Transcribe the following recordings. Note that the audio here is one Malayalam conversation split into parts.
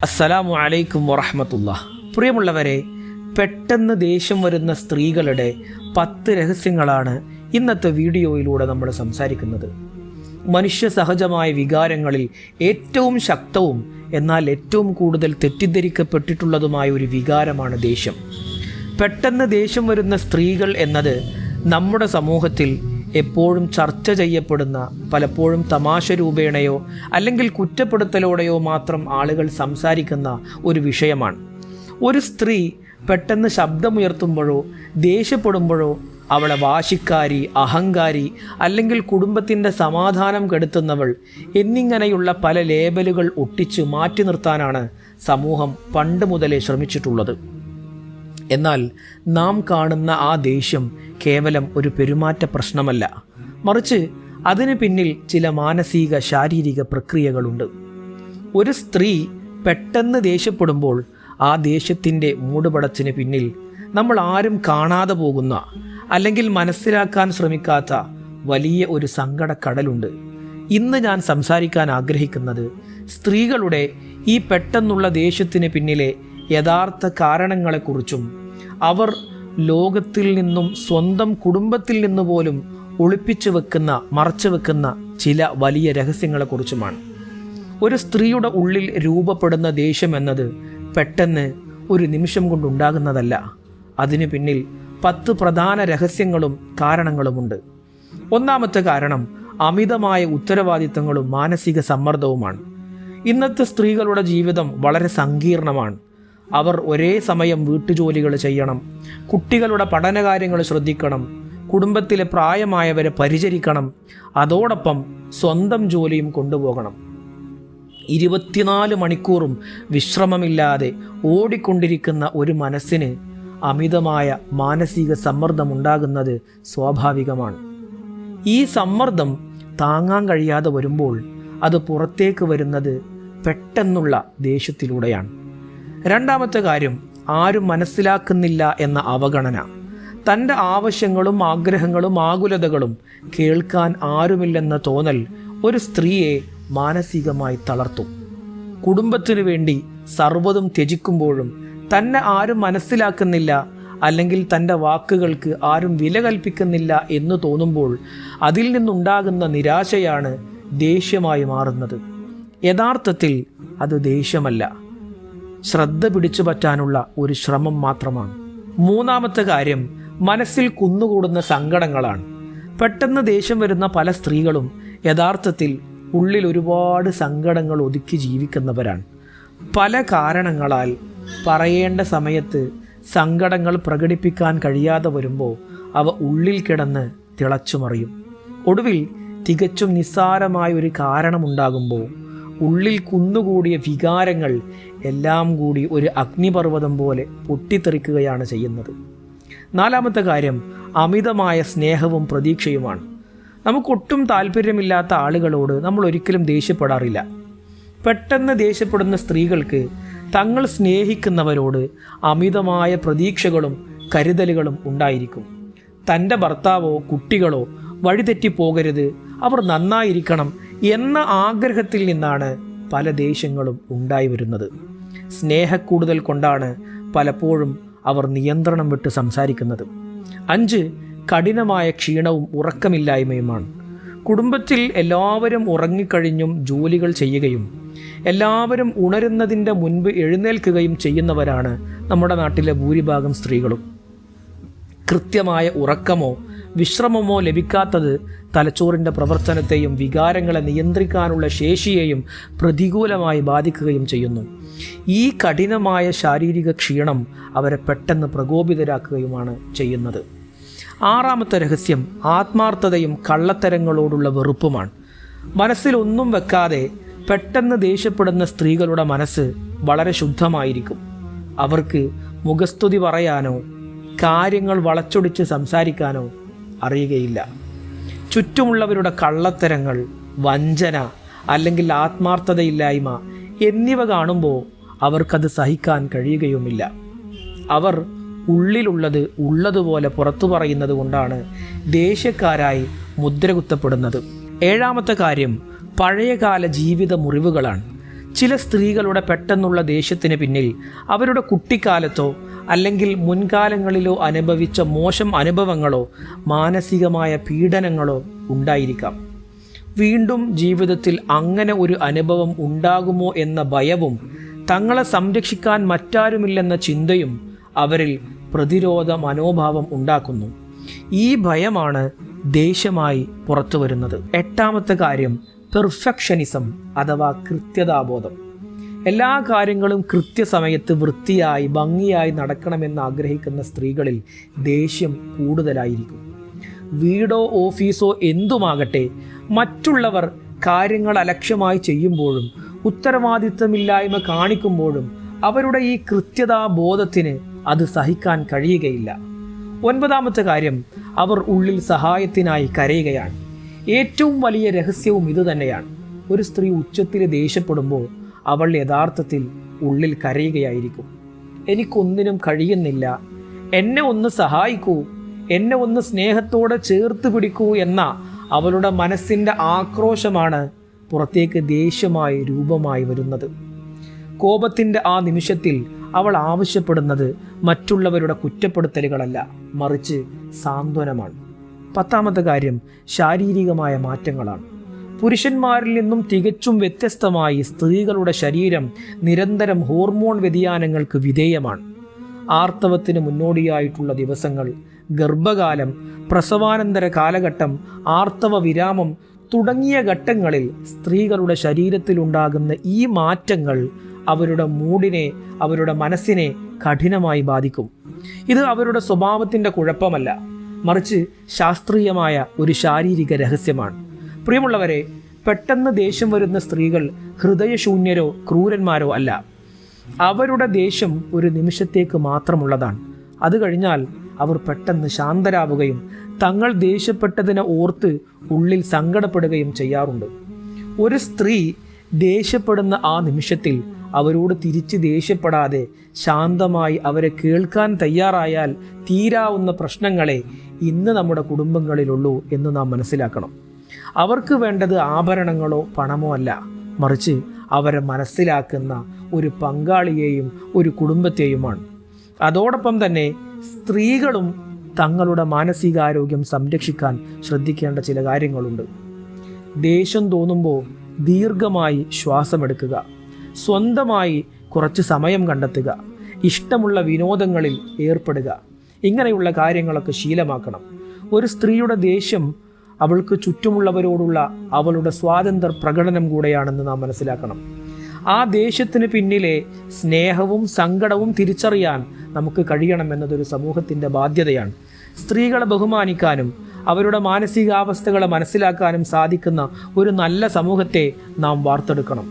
അസ്സലാമു അലൈക്കും വറഹ്മത്തുള്ളാഹി. പ്രിയമുള്ളവരെ, പെട്ടെന്ന് ദേഷ്യം വരുന്ന സ്ത്രീകളുടെ 10 രഹസ്യങ്ങളാണ് ഇന്നത്തെ വീഡിയോയിലൂടെ നമ്മൾ സംസാരിക്കുന്നത്. മനുഷ്യ സഹജമായ വികാരങ്ങളിൽ ഏറ്റവും ശക്തവും എന്നാൽ ഏറ്റവും കൂടുതൽ തെറ്റിദ്ധരിക്കപ്പെട്ടിട്ടുള്ളതുമായ ഒരു വികാരമാണ് ദേഷ്യം. പെട്ടെന്ന് ദേഷ്യം വരുന്ന സ്ത്രീകൾ എന്നത് നമ്മുടെ സമൂഹത്തിൽ എപ്പോഴും ചർച്ച ചെയ്യപ്പെടുന്ന, പലപ്പോഴും തമാശ രൂപേണയോ അല്ലെങ്കിൽ കുറ്റപ്പെടുത്തലോടെയോ മാത്രം ആളുകൾ സംസാരിക്കുന്ന ഒരു വിഷയമാണ്. ഒരു സ്ത്രീ പെട്ടെന്ന് ശബ്ദമുയർത്തുമ്പോഴോ ദേഷ്യപ്പെടുമ്പോഴോ അവളെ വാശിക്കാരി, അഹങ്കാരി, അല്ലെങ്കിൽ കുടുംബത്തിൻ്റെ സമാധാനം കെടുത്തുന്നവൾ എന്നിങ്ങനെയുള്ള പല ലേബലുകൾ ഒട്ടിച്ച് മാറ്റി നിർത്താനാണ് സമൂഹം പണ്ട് മുതലേ ശ്രമിച്ചിട്ടുള്ളത്. എന്നാൽ നാം കാണുന്ന ആ ദേഷ്യം കേവലം ഒരു പെരുമാറ്റ പ്രശ്നമല്ല, മറിച്ച് അതിന് പിന്നിൽ ചില മാനസിക ശാരീരിക പ്രക്രിയകളുണ്ട്. ഒരു സ്ത്രീ പെട്ടെന്ന് ദേഷ്യപ്പെടുമ്പോൾ ആ ദേഷ്യത്തിൻ്റെ മൂടുപടത്തിന് പിന്നിൽ നമ്മൾ ആരും കാണാതെ പോകുന്ന അല്ലെങ്കിൽ മനസ്സിലാക്കാൻ ശ്രമിക്കാത്ത വലിയ ഒരു സങ്കടക്കടലുണ്ട്. ഇന്ന് ഞാൻ സംസാരിക്കാൻ ആഗ്രഹിക്കുന്നത് സ്ത്രീകളുടെ ഈ പെട്ടെന്നുള്ള ദേഷ്യത്തിന് പിന്നിലെ യഥാർത്ഥ കാരണങ്ങളെക്കുറിച്ചും അവർ ലോകത്തിൽ നിന്നും സ്വന്തം കുടുംബത്തിൽ നിന്ന് പോലും ഒളിപ്പിച്ചു വെക്കുന്ന, മറച്ചു വെക്കുന്ന ചില വലിയ രഹസ്യങ്ങളെക്കുറിച്ചുമാണ്. ഒരു സ്ത്രീയുടെ ഉള്ളിൽ രൂപപ്പെടുന്ന ദേഷ്യം എന്നത് പെട്ടെന്ന് ഒരു നിമിഷം കൊണ്ടുണ്ടാകുന്നതല്ല. അതിനു പിന്നിൽ 10 പ്രധാന രഹസ്യങ്ങളും കാരണങ്ങളുമുണ്ട്. ഒന്നാമത്തെ കാരണം അമിതമായ ഉത്തരവാദിത്തങ്ങളും മാനസിക സമ്മർദ്ദവുമാണ്. ഇന്നത്തെ സ്ത്രീകളുടെ ജീവിതം വളരെ സങ്കീർണമാണ്. അവർ ഒരേ സമയം വീട്ടുജോലികൾ ചെയ്യണം, കുട്ടികളുടെ പഠനകാര്യങ്ങൾ ശ്രദ്ധിക്കണം, കുടുംബത്തിലെ പ്രായമായവരെ പരിചരിക്കണം, അതോടൊപ്പം സ്വന്തം ജോലിയും കൊണ്ടുപോകണം. 24 മണിക്കൂറും വിശ്രമമില്ലാതെ ഓടിക്കൊണ്ടിരിക്കുന്ന ഒരു മനസ്സിന് അമിതമായ മാനസിക സമ്മർദ്ദമുണ്ടാകുന്നത് സ്വാഭാവികമാണ്. ഈ സമ്മർദ്ദം താങ്ങാൻ കഴിയാതെ വരുമ്പോൾ അത് പുറത്തേക്ക് വരുന്നത് പെട്ടെന്നുള്ള ദേഷ്യത്തിലൂടെയാണ്. രണ്ടാമത്തെ കാര്യം ആരും മനസ്സിലാക്കുന്നില്ല എന്ന അവഗണന. തൻ്റെ ആവശ്യങ്ങളും ആഗ്രഹങ്ങളും ആകുലതകളും കേൾക്കാൻ ആരുമില്ലെന്ന തോന്നൽ ഒരു സ്ത്രീയെ മാനസികമായി തളർത്തും. കുടുംബത്തിനു വേണ്ടി സർവ്വതും ത്യജിക്കുമ്പോഴും തന്നെ ആരും മനസ്സിലാക്കുന്നില്ല അല്ലെങ്കിൽ തൻ്റെ വാക്കുകൾക്ക് ആരും വില കൽപ്പിക്കുന്നില്ല എന്ന് തോന്നുമ്പോൾ അതിൽ നിന്നുണ്ടാകുന്ന നിരാശയാണ് ദേഷ്യമായി മാറുന്നത്. യഥാർത്ഥത്തിൽ അത് ദേഷ്യമല്ല, ശ്രദ്ധ പിടിച്ചു പറ്റാനുള്ള ഒരു ശ്രമം മാത്രമാണ്. മൂന്നാമത്തെ കാര്യം മനസ്സിൽ കുന്നുകൂടുന്ന സങ്കടങ്ങളാണ്. പെട്ടെന്ന് ദേഷ്യം വരുന്ന പല സ്ത്രീകളും യഥാർത്ഥത്തിൽ ഉള്ളിൽ ഒരുപാട് സങ്കടങ്ങൾ ഒതുക്കി ജീവിക്കുന്നവരാണ്. പല കാരണങ്ങളാൽ പറയേണ്ട സമയത്ത് സങ്കടങ്ങൾ പ്രകടിപ്പിക്കാൻ കഴിയാതെ വരുമ്പോൾ അവ ഉള്ളിൽ കിടന്ന് തിളച്ചുമറിയും. ഒടുവിൽ തികച്ചും നിസ്സാരമായ ഒരു കാരണമുണ്ടാകുമ്പോൾ ഉള്ളിൽ കുന്നുകൂടിയ വികാരങ്ങൾ എല്ലാം കൂടി ഒരു അഗ്നിപർവ്വതം പോലെ പൊട്ടിത്തെറിക്കുകയാണ് ചെയ്യുന്നത്. നാലാമത്തെ കാര്യം അമിതമായ സ്നേഹവും പ്രതീക്ഷയുമാണ്. നമുക്കൊട്ടും താല്പര്യമില്ലാത്ത ആളുകളോട് നമ്മൾ ഒരിക്കലും ദേഷ്യപ്പെടാറില്ല. പെട്ടെന്ന് ദേഷ്യപ്പെടുന്ന സ്ത്രീകൾക്ക് തങ്ങൾ സ്നേഹിക്കുന്നവരോട് അമിതമായ പ്രതീക്ഷകളും കരുതലുകളും ഉണ്ടായിരിക്കും. തൻ്റെ ഭർത്താവോ കുട്ടികളോ വഴിതെറ്റിപ്പോകരുത്, അവർ നന്നായിരിക്കണം എന്ന ആഗ്രഹത്തിൽ നിന്നാണ് പല ദേഷ്യങ്ങളും ഉണ്ടായി വരുന്നത്. സ്നേഹക്കൂടുതൽ കൊണ്ടാണ് പലപ്പോഴും അവർ നിയന്ത്രണം വിട്ട് സംസാരിക്കുന്നത്. 5 കഠിനമായ ക്ഷീണവും ഉറക്കമില്ലായ്മയുമാണ്. കുടുംബത്തിൽ എല്ലാവരും ഉറങ്ങിക്കഴിഞ്ഞും ജോലികൾ ചെയ്യുകയും എല്ലാവരും ഉണരുന്നതിൻ്റെ മുൻപ് എഴുന്നേൽക്കുകയും ചെയ്യുന്നവരാണ് നമ്മുടെ നാട്ടിലെ ഭൂരിഭാഗം സ്ത്രീകളും. കൃത്യമായ ഉറക്കമോ വിശ്രമമോ ലഭിക്കാത്തത് തലച്ചോറിൻ്റെ പ്രവർത്തനത്തെയും വികാരങ്ങളെ നിയന്ത്രിക്കാനുള്ള ശേഷിയെയും പ്രതികൂലമായി ബാധിക്കുകയും ചെയ്യുന്നു. ഈ കഠിനമായ ശാരീരിക ക്ഷീണം അവരെ പെട്ടെന്ന് പ്രകോപിതരാക്കുകയുമാണ് ചെയ്യുന്നത്. ആറാമത്തെ രഹസ്യം ആത്മാർത്ഥതയും കള്ളത്തരങ്ങളോടുള്ള വെറുപ്പുമാണ്. മനസ്സിൽ ഒന്നും വെക്കാതെ പെട്ടെന്ന് ദേഷ്യപ്പെടുന്ന സ്ത്രീകളുടെ മനസ്സ് വളരെ ശുദ്ധമായിരിക്കും. അവർക്ക് മുഖസ്തുതി പറയാനോ കാര്യങ്ങൾ വളച്ചൊടിച്ച് സംസാരിക്കാനോ അറിയുകയില്ല. ചുറ്റുമുള്ളവരുടെ കള്ളത്തരങ്ങൾ, വഞ്ചന അല്ലെങ്കിൽ ആത്മാർത്ഥതയില്ലായ്മ എന്നിവ കാണുമ്പോൾ അവർക്കത് സഹിക്കാൻ കഴിയുകയുമില്ല. അവർ ഉള്ളിലുള്ളത് ഉള്ളതുപോലെ പുറത്തു പറയുന്നത് കൊണ്ടാണ് ദേഷ്യക്കാരായി മുദ്രകുത്തപ്പെടുന്നത്. ഏഴാമത്തെ കാര്യം പഴയകാല ജീവിത മുറിവുകളാണ്. ചില സ്ത്രീകളുടെ പെട്ടെന്നുള്ള ദേഷ്യത്തിന് പിന്നിൽ അവരുടെ കുട്ടിക്കാലത്തോ അല്ലെങ്കിൽ മുൻകാലങ്ങളിലോ അനുഭവിച്ച മോശം അനുഭവങ്ങളോ മാനസികമായ പീഡനങ്ങളോ ഉണ്ടായിരിക്കാം. വീണ്ടും ജീവിതത്തിൽ അങ്ങനെ ഒരു അനുഭവം ഉണ്ടാകുമോ എന്ന ഭയവും തങ്ങളെ സംരക്ഷിക്കാൻ മറ്റാരുമില്ലെന്ന ചിന്തയും അവരിൽ പ്രതിരോധ മനോഭാവം ഉണ്ടാക്കുന്നു. ഈ ഭയമാണ് ദേഷ്യമായി പുറത്തു വരുന്നത്. 8ാമത്തെ കാര്യം പെർഫെക്ഷനിസം അഥവാ കൃത്യതാബോധം. എല്ലാ കാര്യങ്ങളും കൃത്യസമയത്ത് വൃത്തിയായി ഭംഗിയായി നടക്കണമെന്ന് ആഗ്രഹിക്കുന്ന സ്ത്രീകളിൽ ദേഷ്യം കൂടുതലായിരിക്കും. വീടോ ഓഫീസോ എന്തുമാകട്ടെ, മറ്റുള്ളവർ കാര്യങ്ങൾ അലക്ഷ്യമായി ചെയ്യുമ്പോഴും ഉത്തരവാദിത്തമില്ലായ്മ കാണിക്കുമ്പോഴും അവരുടെ ഈ കൃത്യതാബോധത്തിന് അത് സഹിക്കാൻ കഴിയുകയില്ല. 9ാമത്തെ കാര്യം അവർ ഉള്ളിൽ സഹായത്തിനായി കരയുകയാണ്. ഏറ്റവും വലിയ രഹസ്യവും ഇതുതന്നെയാണ്. ഒരു സ്ത്രീ ഉച്ചത്തിൽ ദേഷ്യപ്പെടുമ്പോൾ അവൾ യഥാർത്ഥത്തിൽ ഉള്ളിൽ കരയുകയായിരിക്കും. എനിക്കൊന്നിനും കഴിയുന്നില്ല, എന്നെ ഒന്ന് സഹായിക്കൂ, എന്നെ ഒന്ന് സ്നേഹത്തോടെ ചേർത്ത് പിടിക്കൂ എന്ന അവളുടെ മനസ്സിൻ്റെ ആക്രോശമാണ് പുറത്തേക്ക് ദേഷ്യമായി രൂപമായി വരുന്നത്. കോപത്തിൻ്റെ ആ നിമിഷത്തിൽ അവൾ ആവശ്യപ്പെടുന്നത് മറ്റുള്ളവരുടെ കുറ്റപ്പെടുത്തലുകളല്ല, മറിച്ച് സാന്ത്വനമാണ്. 10ാമത്തെ കാര്യം ശാരീരികമായ മാറ്റങ്ങളാണ്. പുരുഷന്മാരിൽ നിന്നും തികച്ചും വ്യത്യസ്തമായി സ്ത്രീകളുടെ ശരീരം നിരന്തരം ഹോർമോൺ വ്യതിയാനങ്ങൾക്ക് വിധേയമാണ്. ആർത്തവത്തിന് മുന്നോടിയായിട്ടുള്ള ദിവസങ്ങൾ, ഗർഭകാലം, പ്രസവാനന്തര കാലഘട്ടം, ആർത്തവ വിരാമം തുടങ്ങിയ ഘട്ടങ്ങളിൽ സ്ത്രീകളുടെ ശരീരത്തിലുണ്ടാകുന്ന ഈ മാറ്റങ്ങൾ അവരുടെ മൂഡിനെ, അവരുടെ മനസ്സിനെ കഠിനമായി ബാധിക്കും. ഇത് അവരുടെ സ്വഭാവത്തിൻ്റെ കുഴപ്പമല്ല, മറിച്ച് ശാസ്ത്രീയമായ ഒരു ശാരീരിക രഹസ്യമാണ്. പ്രിയമുള്ളവരെ, പെട്ടെന്ന് ദേഷ്യം വരുന്ന സ്ത്രീകൾ ഹൃദയശൂന്യരോ ക്രൂരന്മാരോ അല്ല. അവരുടെ ദേഷ്യം ഒരു നിമിഷത്തേക്ക് മാത്രമുള്ളതാണ്. അത് കഴിഞ്ഞാൽ അവർ പെട്ടെന്ന് ശാന്തരാവുകയും തങ്ങൾ ദേഷ്യപ്പെട്ടതിനെ ഓർത്ത് ഉള്ളിൽ സങ്കടപ്പെടുകയും ചെയ്യാറുണ്ട്. ഒരു സ്ത്രീ ദേഷ്യപ്പെടുന്ന ആ നിമിഷത്തിൽ അവരോട് തിരിച്ച് ദേഷ്യപ്പെടാതെ ശാന്തമായി അവരെ കേൾക്കാൻ തയ്യാറായാൽ തീരാവുന്ന പ്രശ്നങ്ങളെ ഇന്ന് നമ്മുടെ കുടുംബങ്ങളിലുള്ളൂ എന്ന് നാം മനസ്സിലാക്കണം. അവർക്ക് വേണ്ടത് ആഭരണങ്ങളോ പണമോ അല്ല, മറിച്ച് അവരെ മനസ്സിലാക്കുന്ന ഒരു പങ്കാളിയെയും ഒരു കുടുംബത്തെയുമാണ്. അതോടൊപ്പം തന്നെ സ്ത്രീകളും തങ്ങളുടെ മാനസികാരോഗ്യം സംരക്ഷിക്കാൻ ശ്രദ്ധിക്കേണ്ട ചില കാര്യങ്ങളുണ്ട്. ദേഷ്യം തോന്നുമ്പോൾ ദീർഘമായി ശ്വാസമെടുക്കുക, സ്വന്തമായി കുറച്ച് സമയം കണ്ടെത്തുക, ഇഷ്ടമുള്ള വിനോദങ്ങളിൽ ഏർപ്പെടുക, ഇങ്ങനെയുള്ള കാര്യങ്ങളൊക്കെ ശീലമാക്കണം. ഒരു സ്ത്രീയുടെ ദേഷ്യം അവൾക്ക് ചുറ്റുമുള്ളവരോടുള്ള അവളുടെ സ്വാതന്ത്ര്യ പ്രകടനം കൂടെയാണെന്ന് നാം മനസ്സിലാക്കണം. ആ ദേഷ്യത്തിന് പിന്നിലെ സ്നേഹവും സങ്കടവും തിരിച്ചറിയാൻ നമുക്ക് കഴിയണം എന്നതൊരു സമൂഹത്തിൻ്റെ ബാധ്യതയാണ്. സ്ത്രീകളെ ബഹുമാനിക്കാനും അവരുടെ മാനസികാവസ്ഥകളെ മനസ്സിലാക്കാനും സാധിക്കുന്ന ഒരു നല്ല സമൂഹത്തെ നാം വാർത്തെടുക്കണം.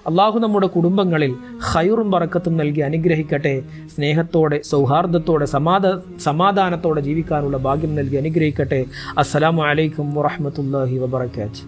അള്ളാഹു നമ്മുടെ കുടുംബങ്ങളിൽ ഖൈറും ബറക്കത്തും നൽകി അനുഗ്രഹിക്കട്ടെ. സ്നേഹത്തോടെ, സൗഹാർദ്ദത്തോടെ, സമാധാനത്തോടെ ജീവിക്കാനുള്ള ഭാഗ്യം നൽകി അനുഗ്രഹിക്കട്ടെ. അസ്സലാമു അലൈക്കും വറഹ്മത്തുള്ളാഹി വബറകാതുഹു.